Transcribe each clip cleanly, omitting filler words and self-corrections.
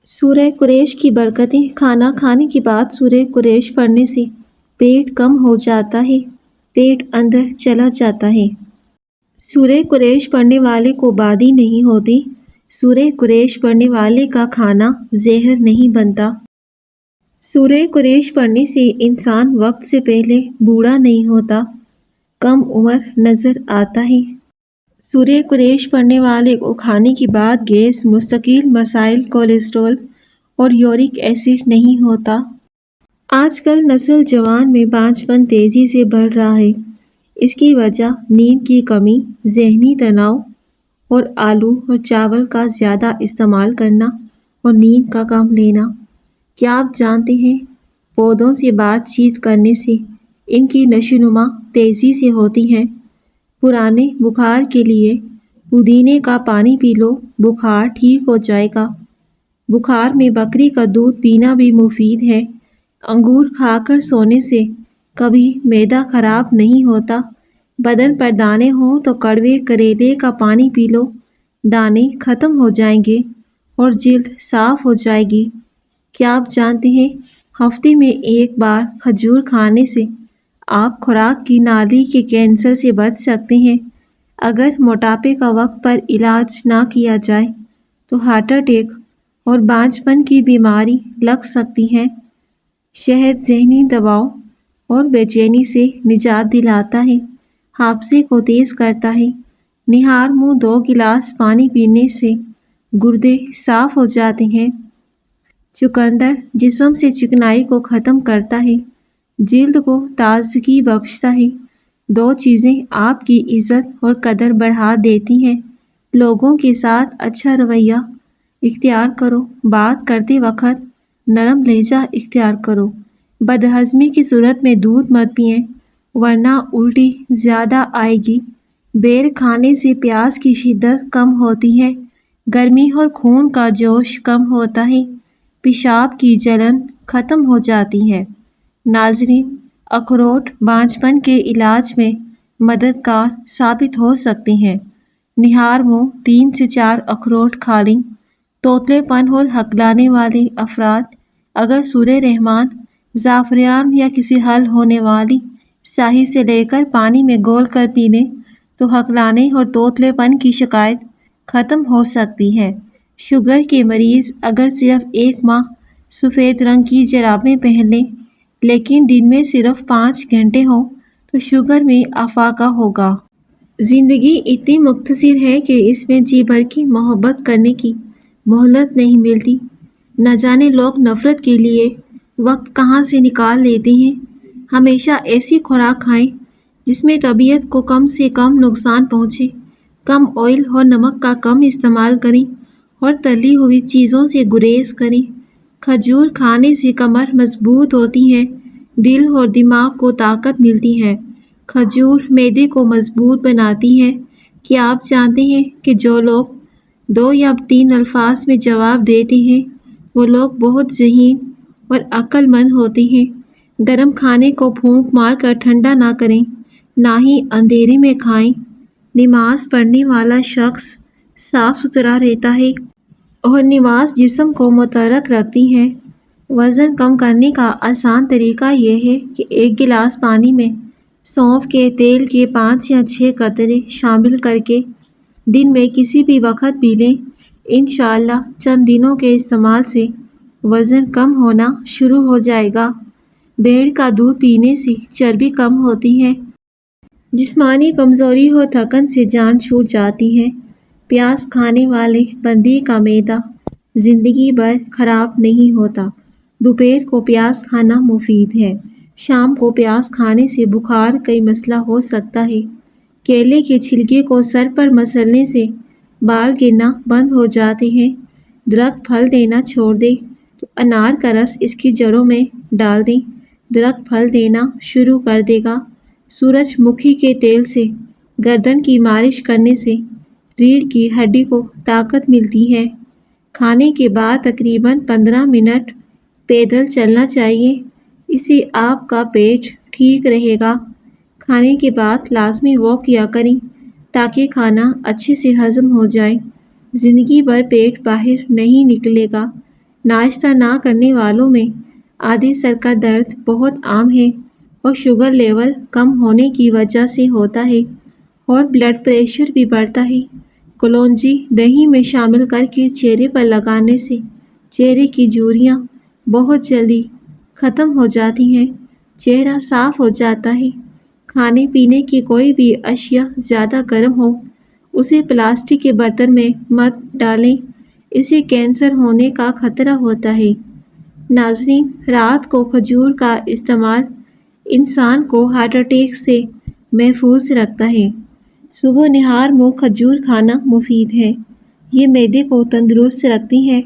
سورہ قریش کی برکتیں۔ کھانا کھانے کے بعد سورہ قریش پڑھنے سے پیٹ کم ہو جاتا ہے، پیٹ اندر چلا جاتا ہے۔ سورہ قریش پڑھنے والے کو بادی نہیں ہوتی۔ سورہ قریش پڑھنے والے کا کھانا زہر نہیں بنتا۔ سورہ قریش پڑھنے سے انسان وقت سے پہلے بوڑھا نہیں ہوتا، کم عمر نظر آتا ہے۔ سورہ قریش پڑھنے والے کو کھانے کے بعد گیس، مستقل مسائل، کولیسٹرول اور یورک ایسڈ نہیں ہوتا۔ آج کل نسل جوان میں بانجھ پن تیزی سے بڑھ رہا ہے۔ اس کی وجہ نیند کی کمی، ذہنی تناؤ اور آلو اور چاول کا زیادہ استعمال کرنا اور نیند کا کم لینا۔ کیا آپ جانتے ہیں پودوں سے بات چیت کرنے سے ان کی نشوونما تیزی سے ہوتی ہے؟ پرانے بخار کے لیے پودینے کا پانی پی لو، بخار ٹھیک ہو جائے گا۔ بخار میں بکری کا دودھ پینا بھی مفید ہے۔ انگور کھا کر سونے سے کبھی معدہ خراب نہیں ہوتا۔ بدن پر دانے ہوں تو کڑوے کریلے کا پانی پی لو، دانے ختم ہو جائیں گے اور جلد صاف ہو جائے گی۔ کیا آپ جانتے ہیں ہفتے میں ایک بار کھجور کھانے سے آپ خوراک کی نالی کے کینسر سے بچ سکتے ہیں؟ اگر موٹاپے کا وقت پر علاج نہ کیا جائے تو ہارٹ اٹیک اور بانجھ پن کی بیماری لگ سکتی ہے۔ شہد ذہنی دباؤ اور بے چینی سے نجات دلاتا ہے، حافظے کو تیز کرتا ہے۔ نہار منہ 2 گلاس پانی پینے سے گردے صاف ہو جاتے ہیں۔ چقندر جسم سے چکنائی کو ختم کرتا ہے، جلد کو تازگی بخشتا ہے۔ 2 چیزیں آپ کی عزت اور قدر بڑھا دیتی ہیں۔ لوگوں کے ساتھ اچھا رویہ اختیار کرو، بات کرتے وقت نرم لہجہ اختیار کرو۔ بدہضمی کی صورت میں دودھ مت پئیں ورنہ الٹی زیادہ آئے گی۔ بیر کھانے سے پیاس کی شدت کم ہوتی ہے، گرمی اور خون کا جوش کم ہوتا ہے، پیشاب کی جلن ختم ہو جاتی ہے۔ ناظرین، اخروٹ بانجھ پن کے علاج میں مددگار ثابت ہو سکتے ہیں۔ نہار منہ 3 سے 4 اخروٹ کھا لیں۔ توتلے پن اور ہکلانے والے افراد اگر سورہ رحمان، زعفران یا کسی حل ہونے والی سیاہی سے لے کر پانی میں گھول کر پی لیں تو ہکلانے اور توتلے پن کی شکایت ختم ہو سکتی ہے۔ شوگر کے مریض اگر صرف 1 ماہ سفید رنگ کی جرابیں پہن لیں لیکن دن میں صرف 5 گھنٹے ہوں تو شوگر میں افاقہ ہوگا۔ زندگی اتنی مختصر ہے کہ اس میں جی بھر کے محبت کرنے کی مہلت نہیں ملتی۔ نہ جانے لوگ نفرت کے لیے وقت کہاں سے نکال لیتے ہیں۔ ہمیشہ ایسی خوراک کھائیں جس میں طبیعت کو کم سے کم نقصان پہنچے۔ کم آئل اور نمک کا کم استعمال کریں اور تلی ہوئی چیزوں سے گریز کریں۔ کھجور کھانے سے کمر مضبوط ہوتی ہے، دل اور دماغ کو طاقت ملتی ہے۔ کھجور معدے کو مضبوط بناتی ہے۔ کیا آپ جانتے ہیں کہ جو لوگ 2 یا 3 الفاظ میں جواب دیتے ہیں وہ لوگ بہت ذہین اور عقل مند ہوتے ہیں؟ گرم کھانے کو پھونک مار کر ٹھنڈا نہ کریں، نہ ہی اندھیرے میں کھائیں۔ نماز پڑھنے والا شخص صاف ستھرا رہتا ہے اور نماز جسم کو متحرک رکھتی ہے۔ وزن کم کرنے کا آسان طریقہ یہ ہے کہ 1 گلاس پانی میں سونف کے تیل کے 5 یا 6 قطرے شامل کر کے دن میں کسی بھی وقت پی لیں۔ انشاءاللہ چند دنوں کے استعمال سے وزن کم ہونا شروع ہو جائے گا۔ بھیڑ کا دودھ پینے سے چربی کم ہوتی ہے۔ جسمانی کمزوری اور تھکن سے جان چھوٹ جاتی ہے۔ پیاز کھانے والے بندے کا معدہ زندگی بھر خراب نہیں ہوتا۔ دوپہر کو پیاز کھانا مفید ہے۔ شام کو پیاز کھانے سے بخار کا مسئلہ ہو سکتا ہے۔ کیلے کے چھلکے کو سر پر مسلنے سے بال گرنا بند ہو جاتے ہیں۔ درخت پھل دینا چھوڑ دے تو انار کا رس اس کی جڑوں میں ڈال دیں، درخت پھل دینا شروع کر دے گا۔ سورج مکھی کے تیل سے گردن کی مالش کرنے سے ریڑھ کی ہڈی کو طاقت ملتی ہے۔ کھانے کے بعد تقریباً 15 منٹ پیدل چلنا چاہیے، اس سے آپ کا پیٹ ٹھیک رہے گا۔ کھانے کے بعد لازمی واک کیا کریں تاکہ کھانا اچھے سے ہضم ہو جائے۔ زندگی بھر پیٹ باہر نہیں نکلے گا، ناشتہ نہ کرنے والوں میں آدھے سر کا درد بہت عام ہے اور شوگر لیول کم ہونے کی وجہ سے ہوتا ہے اور بلڈ پریشر بھی بڑھتا ہے۔ کلونجی دہی میں شامل کر کے چہرے پر لگانے سے چہرے کی جھریاں بہت جلدی ختم ہو جاتی ہیں، چہرہ صاف ہو جاتا ہے۔ کھانے پینے کی کوئی بھی اشیاء زیادہ گرم ہو اسے پلاسٹک کے برتن میں مت ڈالیں، اسے کینسر ہونے کا خطرہ ہوتا ہے۔ ناظرین، رات کو کھجور کا استعمال انسان کو ہارٹ اٹیک سے محفوظ رکھتا ہے۔ صبح نہار منہ کھجور کھانا مفید ہے، یہ معدے کو تندرست رکھتی ہے۔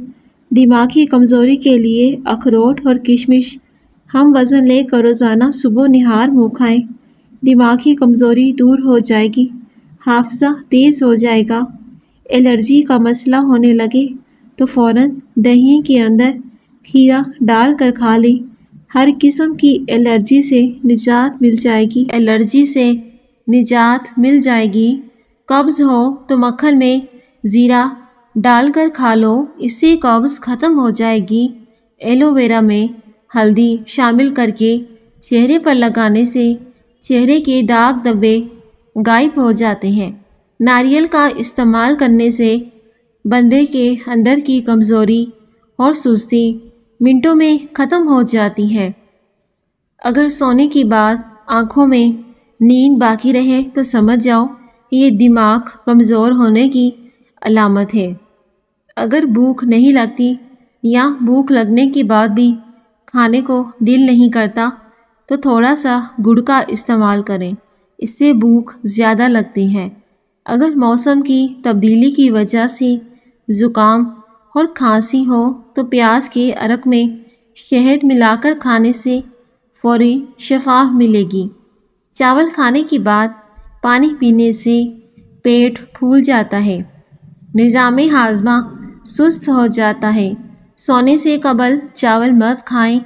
دماغی کمزوری کے لیے اخروٹ اور کشمش ہم وزن لے کر روزانہ صبح نہار منہ کھائیں، دماغی کمزوری دور ہو جائے گی، حافظہ تیز ہو جائے گا۔ الرجی کا مسئلہ ہونے لگے تو فوراً دہی کے اندر کھیرا ڈال کر کھا لیں، ہر قسم کی الرجی سے نجات مل جائے گی۔ قبض ہو تو مکھن میں زیرہ ڈال کر کھا لو، اس سے قبض ختم ہو جائے گی۔ ایلو ویرا میں ہلدی شامل کر کے چہرے پر لگانے سے چہرے کے داغ دھبے غائب ہو جاتے ہیں۔ ناریل کا استعمال کرنے سے بندے کے اندر کی کمزوری اور سستی منٹوں میں ختم ہو جاتی ہے۔ اگر سونے کے بعد آنکھوں میں نیند باقی رہے تو سمجھ جاؤ یہ دماغ کمزور ہونے کی علامت ہے۔ اگر بھوک نہیں لگتی یا بھوک لگنے کے بعد بھی کھانے کو دل نہیں کرتا تو تھوڑا سا گڑ کا استعمال کریں، اس سے بھوک زیادہ لگتی ہے۔ اگر موسم کی تبدیلی کی وجہ سے زکام اور کھانسی ہو تو پیاز کے عرق میں شہد ملا کر کھانے سے فوری شفا ملے گی۔ چاول کھانے کے بعد پانی پینے سے پیٹ پھول جاتا ہے، نظام ہاضمہ سست ہو جاتا ہے۔ سونے سے قبل چاول مت کھائیں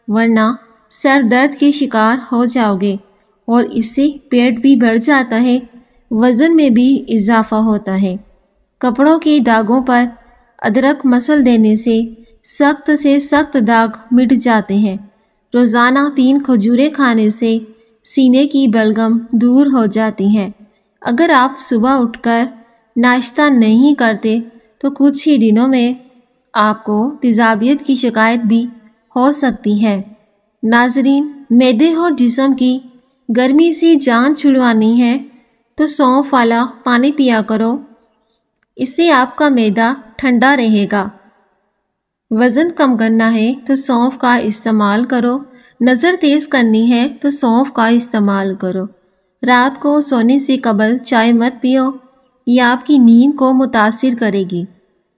ورنہ سر درد کے شکار ہو جاؤ گے، اور اس سے پیٹ بھی بڑھ جاتا ہے، وزن میں بھی اضافہ ہوتا ہے۔ کپڑوں کے داغوں پر ادرک مسل دینے سے سخت داغ مٹ جاتے ہیں۔ روزانہ 3 کھجوریں کھانے سے سینے کی بلغم دور ہو جاتی ہے۔ اگر آپ صبح اٹھ کر ناشتہ نہیں کرتے تو کچھ ہی دنوں میں آپ کو تیزابیت کی شکایت بھی ہو سکتی ہے۔ ناظرین، معدے اور جسم کی گرمی سے جان چھڑوانی ہے تو سونف والا پانی پیا کرو، اس سے آپ کا معدہ ٹھنڈا رہے گا۔ وزن کم کرنا ہے تو سونف کا استعمال کرو، نظر تیز کرنی ہے تو سونف کا استعمال کرو۔ رات کو سونے سے قبل چائے مت پیو، یہ آپ کی نیند کو متاثر کرے گی۔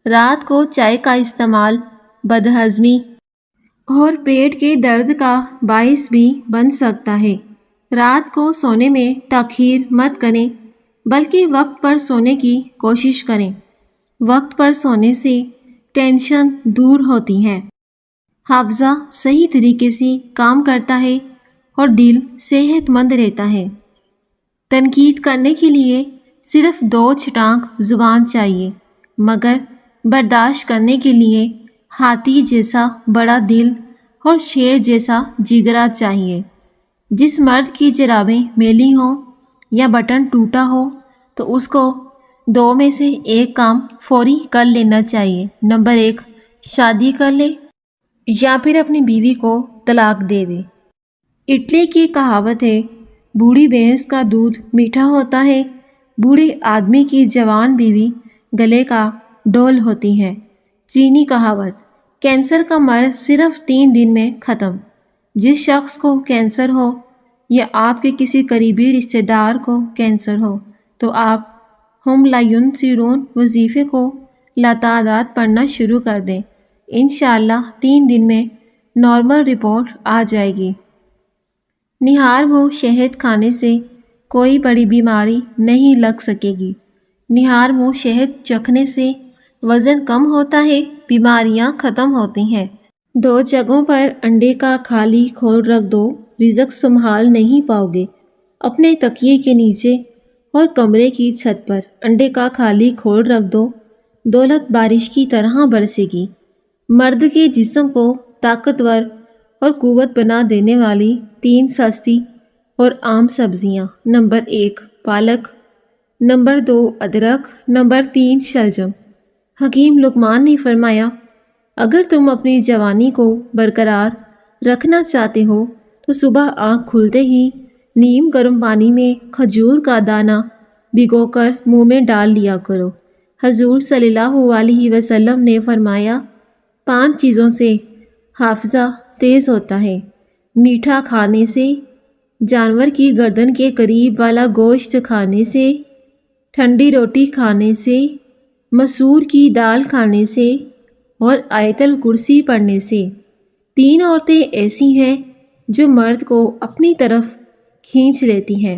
رات کو چائے کا استعمال بدہضمی اور پیٹ کے درد کا باعث بھی بن سکتا ہے۔ رات کو سونے میں تاخیر مت کریں بلکہ وقت پر سونے کی کوشش کریں۔ وقت پر سونے سے ٹینشن دور ہوتی ہے، حافظہ صحیح طریقے سے کام کرتا ہے اور دل صحت مند رہتا ہے۔ تنقید کرنے کے لیے صرف 2 چٹانک زبان چاہیے، مگر برداشت کرنے کے لیے ہاتھی جیسا بڑا دل اور شیر جیسا جگرا چاہیے۔ جس مرد کی جرابیں میلی ہوں یا بٹن ٹوٹا ہو تو اس کو 2 میں سے 1 کام فوری کر لینا چاہیے۔ نمبر 1، شادی کر لے یا پھر اپنی بیوی کو طلاق دے دے۔ اٹلی کی کہاوت ہے، بوڑھی بھینس کا دودھ میٹھا ہوتا ہے، بوڑھے آدمی کی جوان بیوی گلے کا ڈول ہوتی ہے۔ چینی کہاوت، کینسر کا مرض صرف 3 دن میں ختم۔ جس شخص کو کینسر ہو یا آپ کے کسی قریبی رشتہ دار کو کینسر ہو تو آپ ہم لا ینصرون وظیفے کو لاتعداد پڑھنا شروع کر دیں، انشاءاللہ 3 دن میں نارمل رپورٹ آ جائے گی۔ نہار منہ شہد کھانے سے کوئی بڑی بیماری نہیں لگ سکے گی۔ نہار منہ شہد چکھنے سے وزن کم ہوتا ہے، بیماریاں ختم ہوتی ہیں۔ 2 جگہوں پر انڈے کا خالی کھول رکھ دو، رزق سنبھال نہیں پاؤ گے۔ اپنے تکیے کے نیچے اور کمرے کی چھت پر انڈے کا خالی کھول رکھ دو، دولت بارش کی طرح برسے گی۔ مرد کے جسم کو طاقتور اور قوت بنا دینے والی 3 سستی اور عام سبزیاں: نمبر 1 پالک، نمبر 2 ادرک، نمبر 3 شلجم۔ حکیم لقمان نے فرمایا، اگر تم اپنی جوانی کو برقرار رکھنا چاہتے ہو تو صبح آنکھ کھلتے ہی نیم گرم پانی میں کھجور کا دانہ بھگو کر منہ میں ڈال لیا کرو۔ حضور صلی اللہ علیہ وسلم نے فرمایا، 5 چیزوں سے حافظہ تیز ہوتا ہے: میٹھا کھانے سے، جانور کی گردن کے قریب والا گوشت کھانے سے، ٹھنڈی روٹی کھانے سے، مسور کی دال کھانے سے، اور آیت الکرسی پڑھنے سے۔ 3 عورتیں ایسی ہیں جو مرد کو اپنی طرف کھینچ لیتی ہیں۔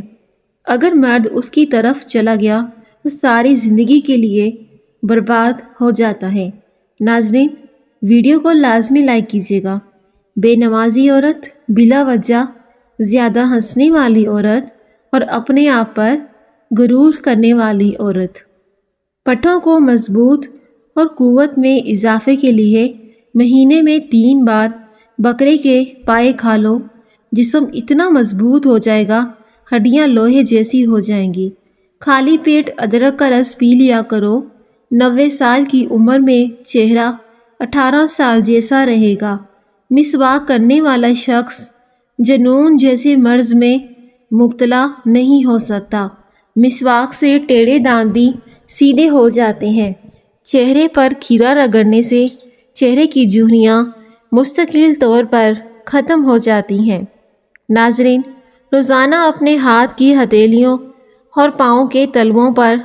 اگر مرد اس کی طرف چلا گیا تو ساری زندگی کے لیے برباد ہو جاتا ہے۔ ناظرین، ویڈیو کو لازمی لائک کیجیے گا۔ بے نمازی عورت، بلا وجہ زیادہ ہنسنے والی عورت اور اپنے آپ پر غرور کرنے والی عورت۔ پٹھوں کو مضبوط اور قوت میں اضافے کے لیے مہینے میں 3 بار بکرے کے پائے کھا لو، جسم اتنا مضبوط ہو جائے گا، ہڈیاں لوہے جیسی ہو جائیں گی۔ خالی پیٹ ادرک کا رس پی لیا کرو، 90 سال کی عمر میں چہرہ 18 سال جیسا رہے گا۔ مسواک کرنے والا شخص جنون جیسے مرض میں مبتلا نہیں ہو سکتا۔ مسواک سے ٹیڑھے دانت بھی سیدھے ہو جاتے ہیں۔ چہرے پر کھیرا رگڑنے سے چہرے کی جھریاں مستقل طور پر ختم ہو جاتی ہیں۔ ناظرین، روزانہ اپنے ہاتھ کی ہتھیلیوں اور پاؤں کے تلووں پر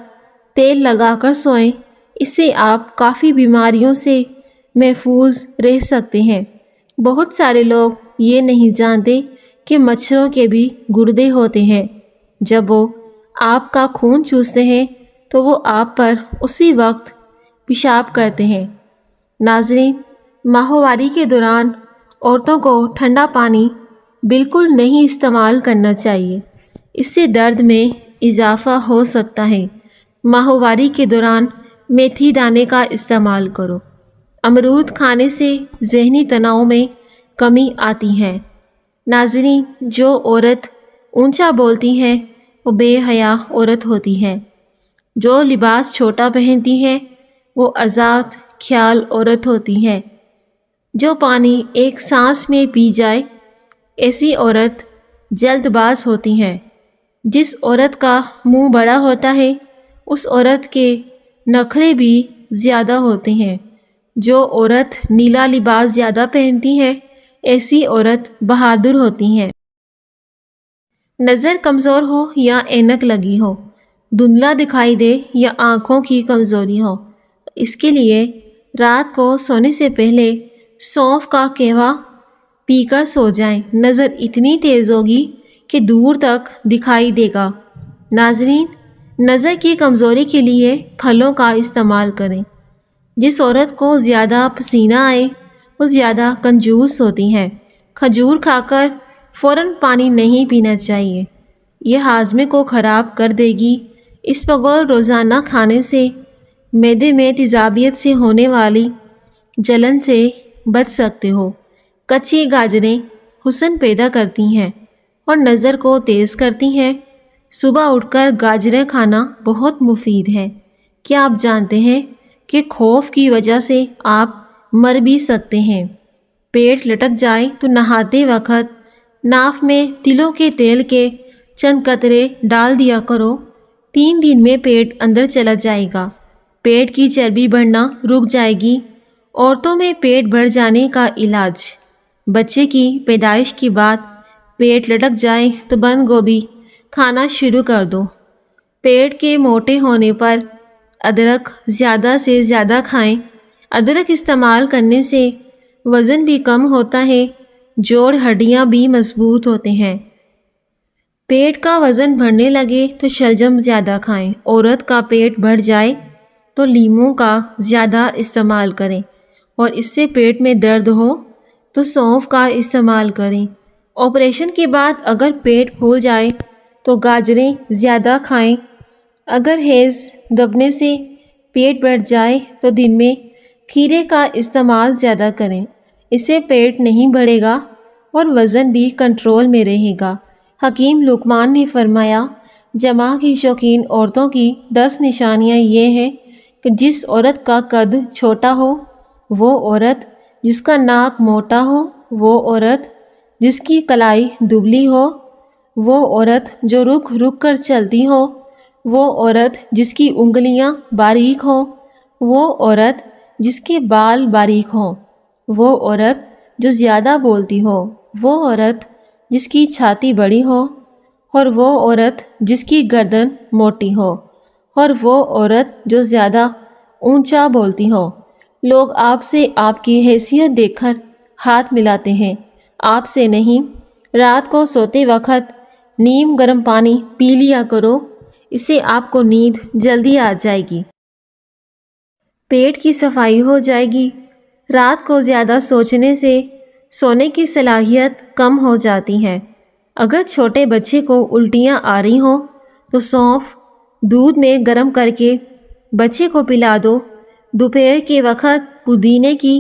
تیل لگا کر سوئیں، اس سے آپ کافی بیماریوں سے محفوظ رہ سکتے ہیں۔ بہت سارے لوگ یہ نہیں جانتے کہ مچھروں کے بھی گردے ہوتے ہیں۔ جب وہ آپ کا خون چوستے ہیں تو وہ آپ پر اسی وقت پیشاب کرتے ہیں۔ ناظرین، ماہواری کے دوران عورتوں کو ٹھنڈا پانی بالکل نہیں استعمال کرنا چاہیے، اس سے درد میں اضافہ ہو سکتا ہے۔ ماہواری کے دوران میتھی دانے کا استعمال کرو۔ امرود کھانے سے ذہنی تناؤ میں کمی آتی ہے۔ ناظرین، جو عورت اونچا بولتی ہے وہ بے حیا عورت ہوتی ہے۔ جو لباس چھوٹا پہنتی ہے وہ آزاد خیال عورت ہوتی ہے۔ جو پانی ایک سانس میں پی جائے ایسی عورت جلد باز ہوتی ہے۔ جس عورت کا منہ بڑا ہوتا ہے اس عورت کے نخرے بھی زیادہ ہوتے ہیں۔ جو عورت نیلا لباس زیادہ پہنتی ہے ایسی عورت بہادر ہوتی ہے۔ نظر کمزور ہو یا اینک لگی ہو، دھندلا دکھائی دے یا آنکھوں کی کمزوری ہو، اس کے لیے رات کو سونے سے پہلے سونف کا قہوہ پی کر سو جائیں۔ نظر اتنی تیز ہوگی کہ دور تک دکھائی دے گا۔ ناظرین، نظر کی کمزوری کے لیے پھلوں کا استعمال کریں۔ جس عورت کو زیادہ پسینہ آئے وہ زیادہ کنجوس ہوتی ہے۔ کھجور کھا کر فوراً پانی نہیں پینا چاہیے، یہ ہاضمے کو خراب کر دے گی۔ اسپغول روزانہ کھانے سے معدے میں تیزابیت سے ہونے والی جلن سے بچ سکتے ہو۔ کچی گاجریں حسن پیدا کرتی ہیں اور نظر کو تیز کرتی ہیں۔ صبح اٹھ کر گاجریں کھانا بہت مفید ہے۔ کیا آپ جانتے ہیں کہ خوف کی وجہ سے آپ مر بھی سکتے ہیں؟ پیٹ لٹک جائے تو نہاتے وقت ناف میں تلوں کے تیل کے چند قطرے ڈال دیا کرو، 3 دن میں پیٹ اندر چلا جائے گا، پیٹ کی چربی بڑھنا رک جائے گی۔ عورتوں میں پیٹ بڑھ جانے کا علاج: بچے کی پیدائش کے بعد پیٹ لٹک جائے تو بند گوبھی کھانا شروع کر دو۔ پیٹ کے موٹے ہونے پر ادرک زیادہ سے زیادہ کھائیں۔ ادرک استعمال کرنے سے وزن بھی کم ہوتا ہے، جوڑ ہڈیاں بھی مضبوط ہوتے ہیں۔ پیٹ کا وزن بڑھنے لگے تو شلجم زیادہ کھائیں۔ عورت کا پیٹ بڑھ جائے تو لیموں کا زیادہ استعمال کریں، اور اس سے پیٹ میں درد ہو تو سونف کا استعمال کریں۔ آپریشن کے بعد اگر پیٹ پھول جائے تو گاجریں زیادہ کھائیں۔ اگر حیض دبنے سے پیٹ بڑھ جائے تو دن میں کھیرے کا استعمال زیادہ کریں، اس سے پیٹ نہیں بڑھے گا اور وزن بھی کنٹرول میں رہے گا۔ حکیم لقمان نے فرمایا، جماع کی شوقین عورتوں کی 10 نشانیاں یہ ہیں کہ جس عورت کا قد چھوٹا ہو، وہ عورت جس کا ناک موٹا ہو، وہ عورت جس کی کلائی دبلی ہو، وہ عورت جو رک رک کر چلتی ہو، وہ عورت جس کی انگلیاں باریک ہوں، وہ عورت جس کے بال باریک ہوں، وہ عورت جو زیادہ بولتی ہو، وہ عورت جس کی چھاتی بڑی ہو، اور وہ عورت جس کی گردن موٹی ہو، اور وہ عورت جو زیادہ اونچا بولتی ہو۔ لوگ آپ سے آپ کی حیثیت دیکھ کر ہاتھ ملاتے ہیں، آپ سے نہیں۔ رات کو سوتے وقت نیم گرم پانی پی لیا کرو، اس سے آپ کو نیند جلدی آ جائے گی، پیٹ کی صفائی ہو جائے گی۔ رات کو زیادہ سوچنے سے سونے کی صلاحیت کم ہو جاتی ہے۔ اگر چھوٹے بچے کو الٹیاں آ رہی ہوں تو سونف دودھ میں گرم کر کے بچے کو پلا دو۔ دوپہر کے وقت پودینے کی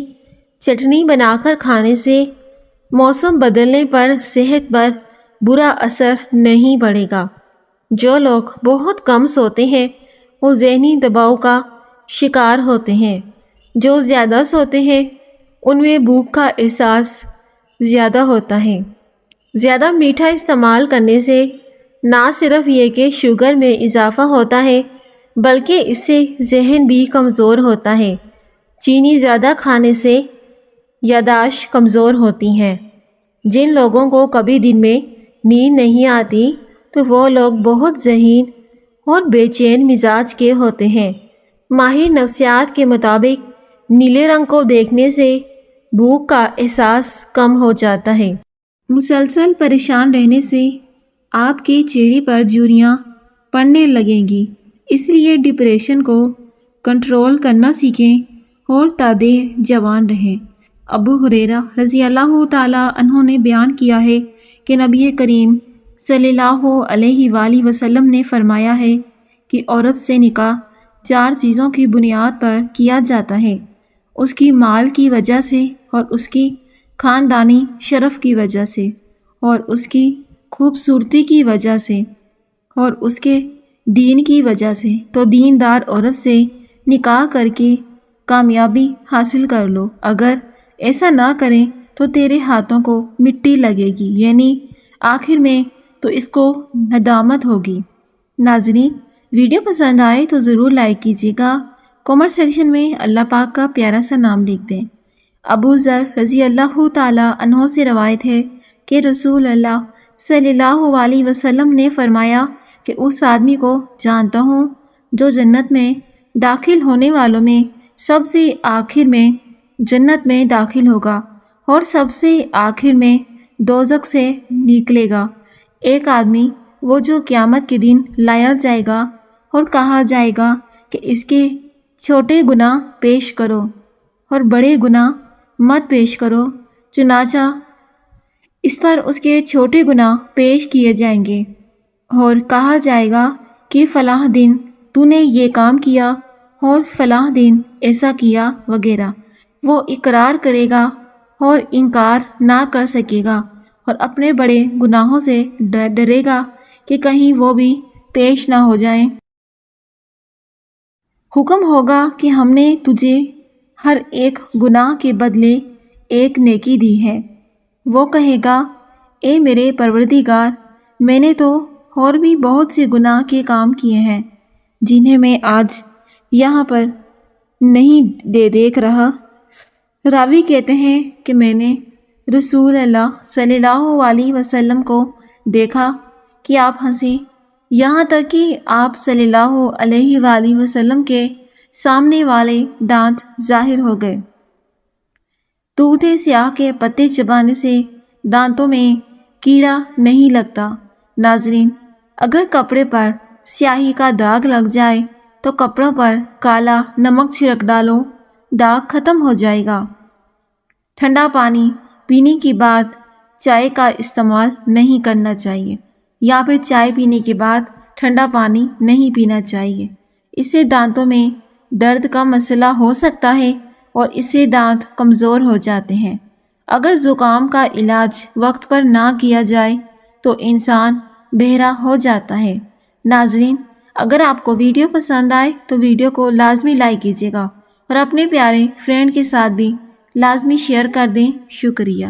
چٹنی بنا کر کھانے سے موسم بدلنے پر صحت پر برا اثر نہیں پڑے گا۔ جو لوگ بہت کم سوتے ہیں وہ ذہنی دباؤ کا شکار ہوتے ہیں۔ جو زیادہ سوتے ہیں ان میں بھوک کا احساس زیادہ ہوتا ہے۔ زیادہ میٹھا استعمال کرنے سے نہ صرف یہ کہ شوگر میں اضافہ ہوتا ہے بلکہ اس سے ذہن بھی کمزور ہوتا ہے۔ چینی زیادہ کھانے سے یادداشت کمزور ہوتی ہے۔ جن لوگوں کو کبھی دن میں نیند نہیں آتی تو وہ لوگ بہت ذہین اور بے چین مزاج کے ہوتے ہیں۔ ماہر نفسیات کے مطابق نیلے رنگ کو دیکھنے سے بھوک کا احساس کم ہو جاتا ہے۔ مسلسل پریشان رہنے سے آپ کے چہرے پر جھریاں پڑنے لگیں گی، اس لیے ڈپریشن کو کنٹرول کرنا سیکھیں اور تادیر جوان رہیں۔ ابو ہریرہ رضی اللہ تعالیٰ عنہ نے بیان کیا ہے کہ نبی کریم صلی اللہ علیہ وآلہ وسلم نے فرمایا ہے کہ عورت سے نکاح 4 چیزوں کی بنیاد پر کیا جاتا ہے: اس کی مال کی وجہ سے، اور اس کی خاندانی شرف کی وجہ سے، اور اس کی خوبصورتی کی وجہ سے، اور اس کے دین کی وجہ سے۔ تو دیندار عورت سے نکاح کر کے کامیابی حاصل کر لو، اگر ایسا نہ کریں تو تیرے ہاتھوں کو مٹی لگے گی، یعنی آخر میں تو اس کو ندامت ہوگی۔ ناظرین، ویڈیو پسند آئے تو ضرور لائک کیجیے گا، کامنٹ سیکشن میں اللہ پاک کا پیارا سا نام لکھ دیں۔ ابو ذر رضی اللہ تعالیٰ عنہ سے روایت ہے کہ رسول اللہ صلی اللہ علیہ وسلم نے فرمایا کہ اس آدمی کو جانتا ہوں جو جنت میں داخل ہونے والوں میں سب سے آخر میں جنت میں داخل ہوگا اور سب سے آخر میں دوزخ سے نکلے گا۔ ایک آدمی وہ جو قیامت کے دن لایا جائے گا اور کہا جائے گا کہ اس کے چھوٹے گناہ پیش کرو اور بڑے گناہ مت پیش کرو، چنانچہ اس پر اس کے چھوٹے گناہ پیش کیے جائیں گے اور کہا جائے گا کہ فلاں دن تو نے یہ کام کیا اور فلاں دن ایسا کیا وغیرہ۔ وہ اقرار کرے گا اور انکار نہ کر سکے گا اور اپنے بڑے گناہوں سے ڈرے گا کہ کہیں وہ بھی پیش نہ ہو جائیں۔ حکم ہوگا کہ ہم نے تجھے ہر ایک گناہ کے بدلے ایک نیکی دی ہے۔ وہ کہے گا، اے میرے پروردگار، میں نے تو اور بھی بہت سے گناہ کے کام کیے ہیں جنہیں میں آج یہاں پر نہیں دیکھ رہا۔ راوی کہتے ہیں کہ میں نے رسول اللہ صلی اللہ علیہ وسلم کو دیکھا کہ آپ ہنسے، یہاں تک کہ آپ صلی اللہ علیہ وآلہ وسلم کے سامنے والے دانت ظاہر ہو گئے۔ دودھ سیاہ کے پتے چبانے سے دانتوں میں کیڑا نہیں لگتا۔ ناظرین، اگر کپڑے پر سیاہی کا داغ لگ جائے تو کپڑوں پر کالا نمک چھڑک ڈالو، داغ ختم ہو جائے گا۔ ٹھنڈا پانی پینے کے بعد چائے کا استعمال نہیں کرنا چاہیے، یا پھر چائے پینے کے بعد ٹھنڈا پانی نہیں پینا چاہیے، اس سے دانتوں میں درد کا مسئلہ ہو سکتا ہے اور اس سے دانت کمزور ہو جاتے ہیں۔ اگر زکام کا علاج وقت پر نہ کیا جائے تو انسان بہرا ہو جاتا ہے۔ ناظرین، اگر آپ کو ویڈیو پسند آئے تو ویڈیو کو لازمی لائک کیجیے گا اور اپنے پیارے فرینڈ کے ساتھ بھی لازمی شیئر کر دیں۔ شکریہ۔